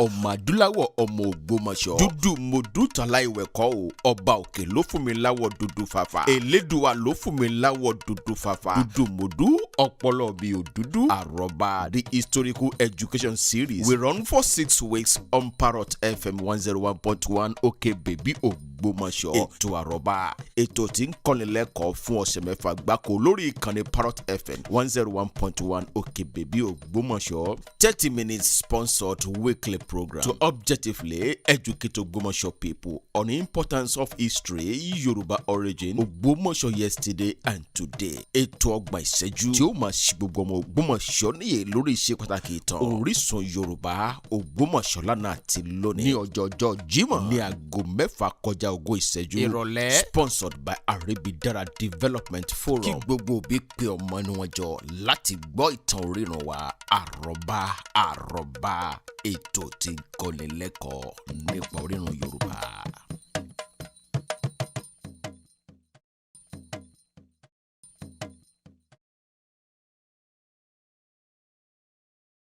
ọmọ adúláwọ̀ ọmọ Ògbómọ̀ṣọ́ dúdú modú tọ́lá ìwẹ̀kọ́ o ọba òkè ló fún mi láwọ̀ dúdú fàfà elédùà ló fún mi láwọ̀ dúdú fàfà dúdú modú ọpọlọ bí òdúdú Aroba the historical education series we run for 6 weeks on Parrot FM 101.1 okay baby Ògbómọ̀ṣọ́ ètò Aroba ètò tí ń kọ́ni lẹ́kọ̀ọ́ fún ọ̀sẹ̀ mẹ́fà gbáko lórí ìkànnì Parrot FM 101.1 okay baby Ògbómọ̀ṣọ́ 30 minutes sponsored weekly program to objectively educate Ògbómọ̀ṣọ́ people on the importance of history, Yoruba origin, Ògbómọ̀ṣọ́ yesterday and today. Ètò ọgbà ìṣẹ́jú tí ó máa ṣe gbogbo ọmọ Ògbómọ̀ṣọ́ níyè lórí iṣẹ́ pàtàkì ìtàn orísun Yorùbá Ògbómọ̀ṣọ́ lánàá àti lónìí ní ọjọ́jọ́ Jímọ̀ ní aago 6 kọjá ogún ìṣẹ́jú ìrọ̀lẹ́ sponsored by Aribidara Development Forum kí gbogbo òbí pé ọmọ inú wọn jọ láti gbọ́ ìtàn orírun wa Aroba ètò tí ń kọ́ni lẹ́kọ̀ọ́ nípa orírun Yorùbá.